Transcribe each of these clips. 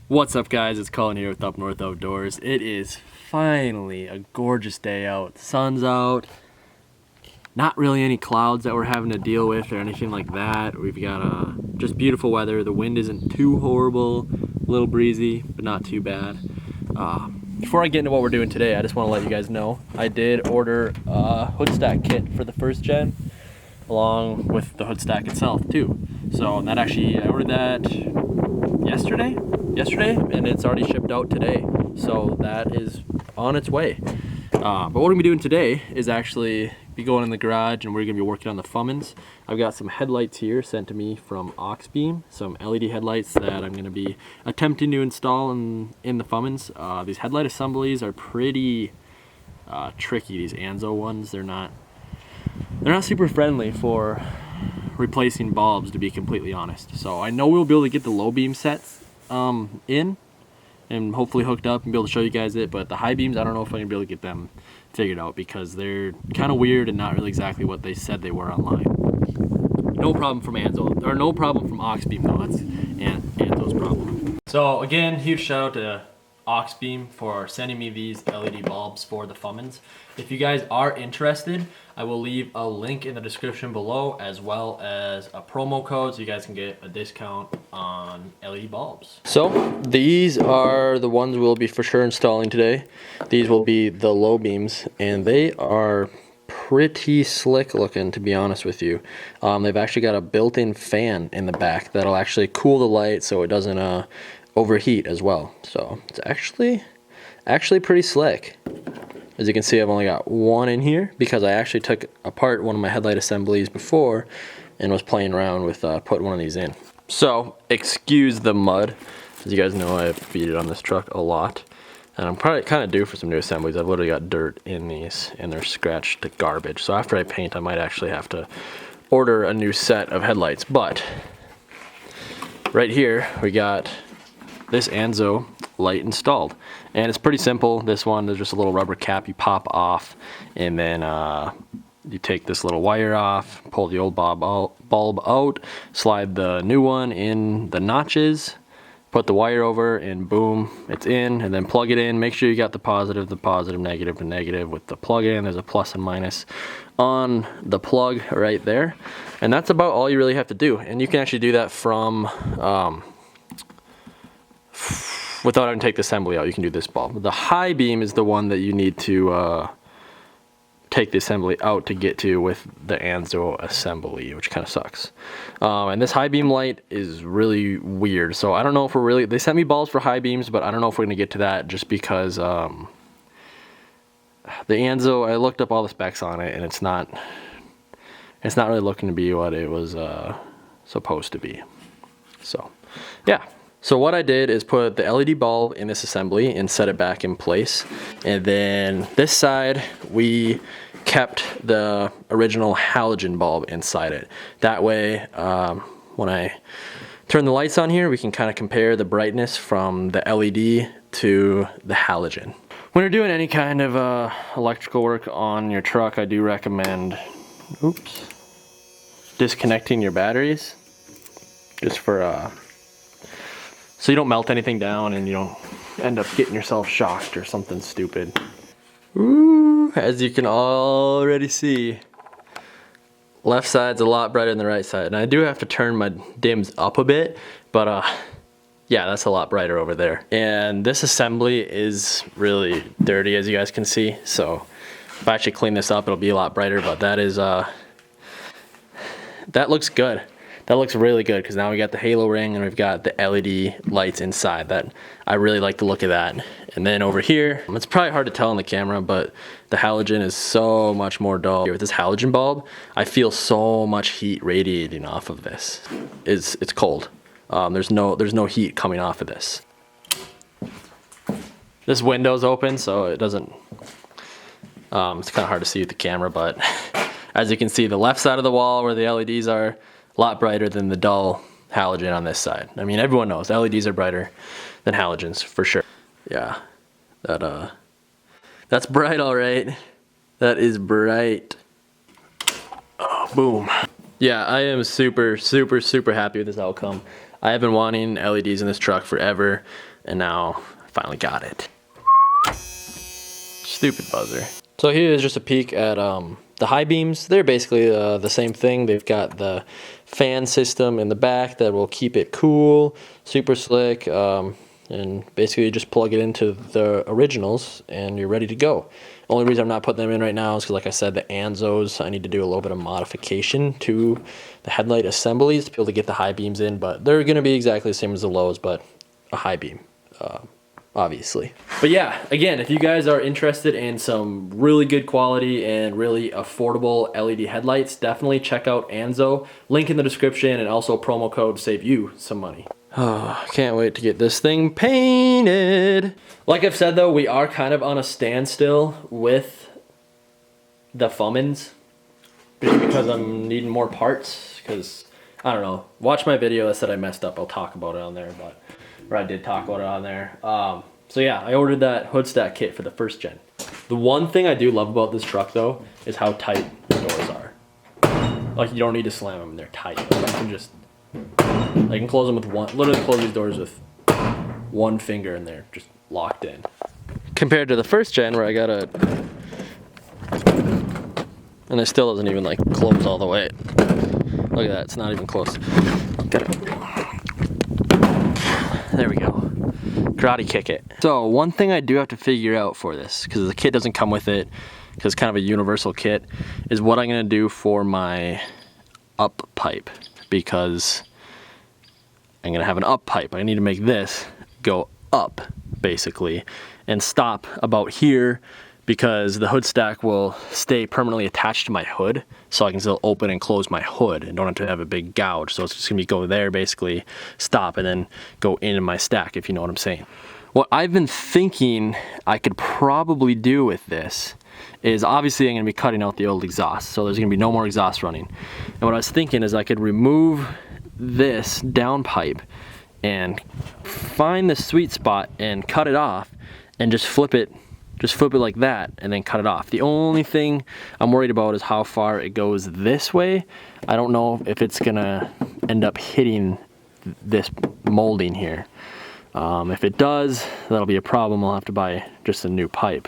What's up, guys? It's Colin here with Up North Outdoors. It is finally a gorgeous day out. The sun's out. Not really any clouds that we're having to deal with or anything like that. We've got just beautiful weather. The wind isn't too horrible. A little breezy, but not too bad. Before I get into what we're doing today, I just want to let you guys know I did order a hood stack kit for the first gen, along with the hood stack itself too. So that actually, I ordered that yesterday, and it's already shipped out today. So that is on its way. But what we're gonna be doing today is actually be going in the garage, and we're gonna be working on the Fummins. I've got some headlights here sent to me from Oxbeam, some LED headlights that I'm gonna be attempting to install in the Fummins. These headlight assemblies are pretty tricky. These Anzo ones, they're not super friendly for replacing bulbs, to be completely honest. So I know we'll be able to get the low beam sets in and hopefully hooked up and be able to show you guys it, but the high beams, I don't know if I'm gonna be able to get them figured out because they're kind of weird and not really exactly what they said they were online. No problem from Anzo, or no problem from Oxbeam though. That's Anzo's problem. So again, huge shout out to Oxbeam for sending me these LED bulbs for the Fummins. If you guys are interested, I will leave a link in the description below, as well as a promo code so you guys can get a discount on LED bulbs. So these are the ones we'll be for sure installing today. These will be the low beams, and they are pretty slick looking, to be honest with you. They've actually got a built-in fan in the back that'll actually cool the light so it doesn't overheat as well. So it's actually pretty slick. As you can see, I've only got one in here because I actually took apart one of my headlight assemblies before and was playing around with putting one of these in. So excuse the mud. As you guys know, I beat it on this truck a lot, and I'm probably kind of due for some new assemblies. I've literally got dirt in these and they're scratched to garbage. So after I paint, I might actually have to order a new set of headlights. But right here we got this Anzo light installed, and it's pretty simple. This one, there's just a little rubber cap you pop off, and then you take this little wire off, pull the old bulb out, slide the new one in the notches, put the wire over, and boom, it's in. And then plug it in. Make sure you got the positive, negative, and negative with the plug in. There's a plus and minus on the plug right there, and that's about all you really have to do. And you can actually do that from without having to take the assembly out. You can do this bulb. The high beam is the one that you need to take the assembly out to get to with the Anzo assembly, which kind of sucks. And this high beam light is really weird. So I don't know if we're really, they sent me bulbs for high beams, but I don't know if we're gonna get to that just because the Anzo, I looked up all the specs on it, and it's not really looking to be what it was supposed to be. So yeah. So what I did is put the LED bulb in this assembly and set it back in place. And then this side, we kept the original halogen bulb inside it. That way, when I turn the lights on here, we can kind of compare the brightness from the LED to the halogen. When you're doing any kind of electrical work on your truck, I do recommend, disconnecting your batteries, just for so you don't melt anything down and you don't end up getting yourself shocked or something stupid. Ooh, as you can already see, left side's a lot brighter than the right side. And I do have to turn my dims up a bit, but yeah, that's a lot brighter over there. And this assembly is really dirty, as you guys can see. So if I actually clean this up, it'll be a lot brighter, but that is, that looks good. That looks really good, because now we got the halo ring and we've got the LED lights inside. That I really like the look of that. And then over here, it's probably hard to tell on the camera, but the halogen is so much more dull. With this halogen bulb, I feel so much heat radiating off of this. It's cold. There's no heat coming off of this. This window's open, so it doesn't. It's kind of hard to see with the camera, but as you can see, the left side of the wall where the LEDs are, a lot brighter than the dull halogen on this side. I mean, everyone knows LEDs are brighter than halogens for sure. Yeah, that's bright, all right. That is bright. Oh, boom. Yeah, I am super happy with this outcome. I have been wanting LEDs in this truck forever, and now I finally got it. Stupid buzzer. So here is just a peek at the high beams. They're basically the same thing. They've got the fan system in the back that will keep it cool, super slick, and basically you just plug it into the originals and you're ready to go. Only reason I'm not putting them in right now is because, like I said, the Anzos, I need to do a little bit of modification to the headlight assemblies to be able to get the high beams in, but they're going to be exactly the same as the lows, but a high beam, obviously. But yeah, again, if you guys are interested in some really good quality and really affordable LED headlights, definitely check out Anzo. Link in the description, and also promo code to save you some money. Oh, can't wait to get this thing painted. Like I've said though, we are kind of on a standstill with the Fummins because I'm needing more parts, because I don't know, watch my video that said I messed up. I'll talk about it on there, or I did talk about it on there. So yeah, I ordered that hood stack kit for the first gen. The one thing I do love about this truck though is how tight the doors are. Like, you don't need to slam them, they're tight. Like, you can just, I can close them with one, literally close these doors with one finger and they're just locked in. Compared to the first gen where I gotta, and it still doesn't even like close all the way. Look at that, it's not even close. There we go. Karate kick it. So one thing I do have to figure out for this, because the kit doesn't come with it, because it's kind of a universal kit, is what I'm gonna do for my up pipe, because I'm gonna have an up pipe. I need to make this go up basically and stop about here, because the hood stack will stay permanently attached to my hood, so I can still open and close my hood and don't have to have a big gouge. So it's just gonna be go there basically, stop, and then go into my stack, if you know what I'm saying. What I've been thinking I could probably do with this is, obviously I'm gonna be cutting out the old exhaust, so there's gonna be no more exhaust running. And what I was thinking is I could remove this down pipe and find the sweet spot and cut it off and just flip it like that and then cut it off. The only thing I'm worried about is how far it goes this way. I don't know if it's gonna end up hitting this molding here. If it does, that'll be a problem. I'll have to buy just a new pipe.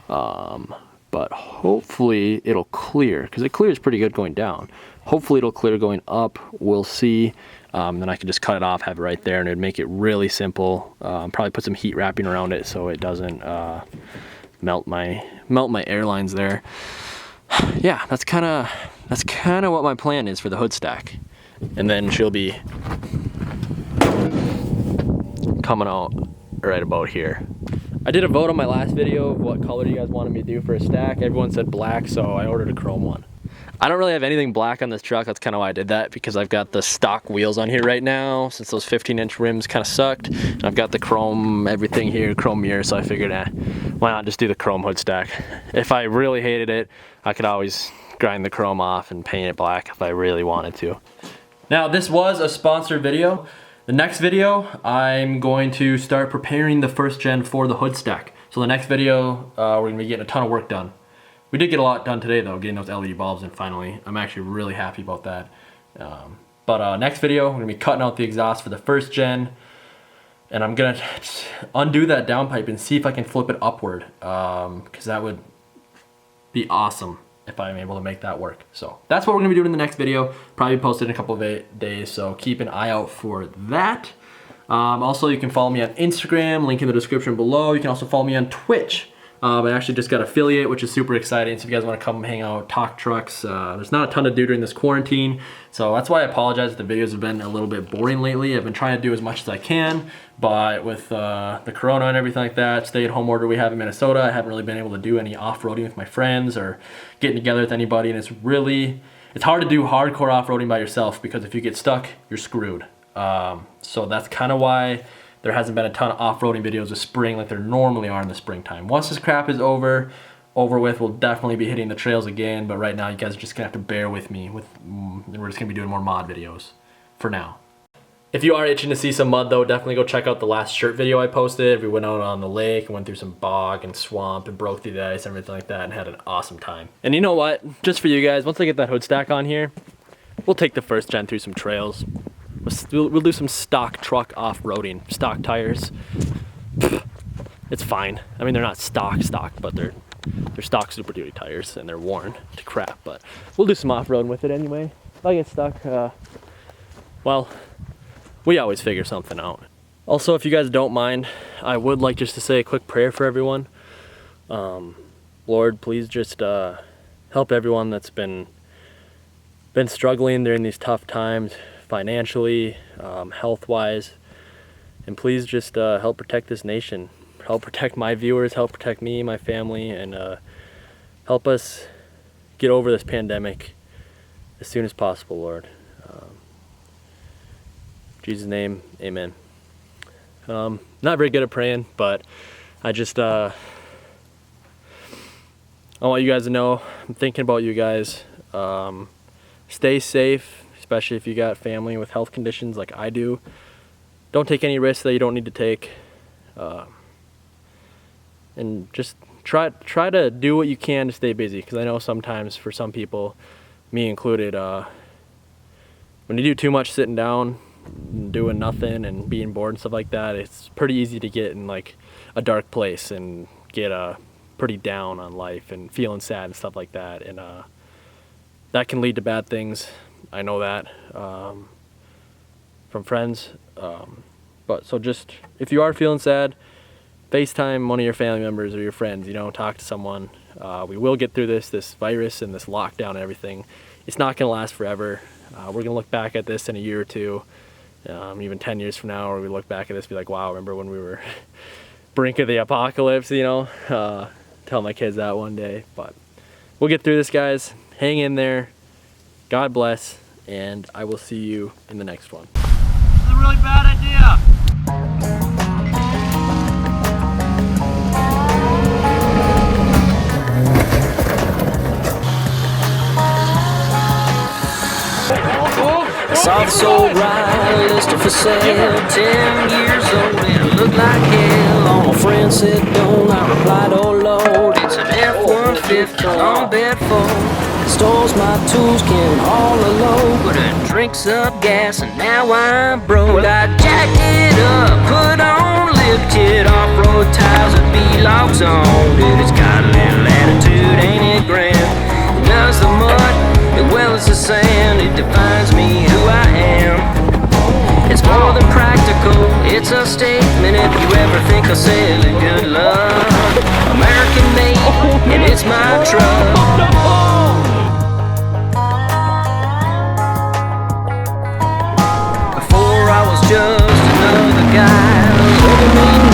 But hopefully it'll clear, because it clears pretty good going down. Hopefully it'll clear going up, we'll see. Then I can just cut it off, have it right there, and it'd make it really simple. Probably put some heat wrapping around it so it doesn't melt my airlines there. Yeah, that's kind of what my plan is for the hood stack. And then she'll be coming out right about here. I did a vote on my last video of what color you guys wanted me to do for a stack. Everyone said black, so I ordered a chrome one. I don't really have anything black on this truck. That's kind of why I did that, because I've got the stock wheels on here right now, since those 15-inch rims kind of sucked. And I've got the chrome everything here, chrome mirror, so I figured, why not just do the chrome hood stack? If I really hated it, I could always grind the chrome off and paint it black if I really wanted to. Now, this was a sponsored video. The next video, I'm going to start preparing the first gen for the hood stack. So the next video, we're gonna be getting a ton of work done. We did get a lot done today though, getting those LED bulbs in finally. I'm actually really happy about that. But next video, we're gonna be cutting out the exhaust for the first gen, and I'm gonna undo that downpipe and see if I can flip it upward, because that would be awesome if I'm able to make that work. So that's what we're gonna be doing in the next video. Probably posted in a couple of days, so keep an eye out for that. Also, you can follow me on Instagram, link in the description below. You can also follow me on Twitch. I actually just got affiliate, which is super exciting. So if you guys want to come hang out, talk trucks, there's not a ton to do during this quarantine. So that's why I apologize if the videos have been a little bit boring lately. I've been trying to do as much as I can, but with the corona and everything like that, stay-at-home order we have in Minnesota, I haven't really been able to do any off-roading with my friends or getting together with anybody. And it's hard to do hardcore off-roading by yourself, because if you get stuck, you're screwed. So that's kind of why there hasn't been a ton of off-roading videos this spring like there normally are in the springtime. Once this crap is over with, we'll definitely be hitting the trails again, but right now you guys are just gonna have to bear with me. We're just gonna be doing more mod videos for now. If you are itching to see some mud though, definitely go check out the last shirt video I posted. We went out on the lake and went through some bog and swamp and broke through the ice and everything like that and had an awesome time. And you know what? Just for you guys, once I get that hood stack on here, we'll take the first gen through some trails. We'll do some stock truck off-roading, stock tires. It's fine. I mean, they're not stock, but they're stock Super Duty tires, and they're worn to crap. But we'll do some off-roading with it anyway. If I get stuck, well, we always figure something out. Also, if you guys don't mind, I would like just to say a quick prayer for everyone. Lord, please just help everyone that's been struggling during these tough times, financially, health-wise, and please just help protect this nation. Help protect my viewers, help protect me, my family, and help us get over this pandemic as soon as possible, Lord. In Jesus' name, amen. Not very good at praying, but I just I want you guys to know I'm thinking about you guys. Stay safe, especially if you got family with health conditions like I do. Don't take any risks that you don't need to take, and just try to do what you can to stay busy, because I know sometimes for some people, me included, when you do too much sitting down doing nothing and being bored and stuff like that, it's pretty easy to get in like a dark place and get pretty down on life and feeling sad and stuff like that, and that can lead to bad things. I know that from friends, but so just if you are feeling sad, FaceTime one of your family members or your friends, talk to someone. We will get through this virus and this lockdown and everything. It's not gonna last forever. We're gonna look back at this in a year or two, even 10 years from now, where we look back at this and be like, wow, remember when we were brink of the apocalypse, tell my kids that one day. But we'll get through this, guys. Hang in there. God bless, and I will see you in the next one. This is a really bad idea. Saw the soul ride listed for sale, 10 years old, and it looked like hell. All my friends said don't, I replied, oh Lord, it's an F-150 on Bedford. Stores my tools, can haul a load, but it drinks up gas, and now I'm broke. I jacked it up, put on lifted off-road tires with B-locks on it. It's got a little attitude, ain't it grand? It does the mud as well as the sand, it defines me who I am. It's more than practical, it's a statement if you ever think I'll sell it, good luck. American made, and it's my truck. Before I was just another guy living in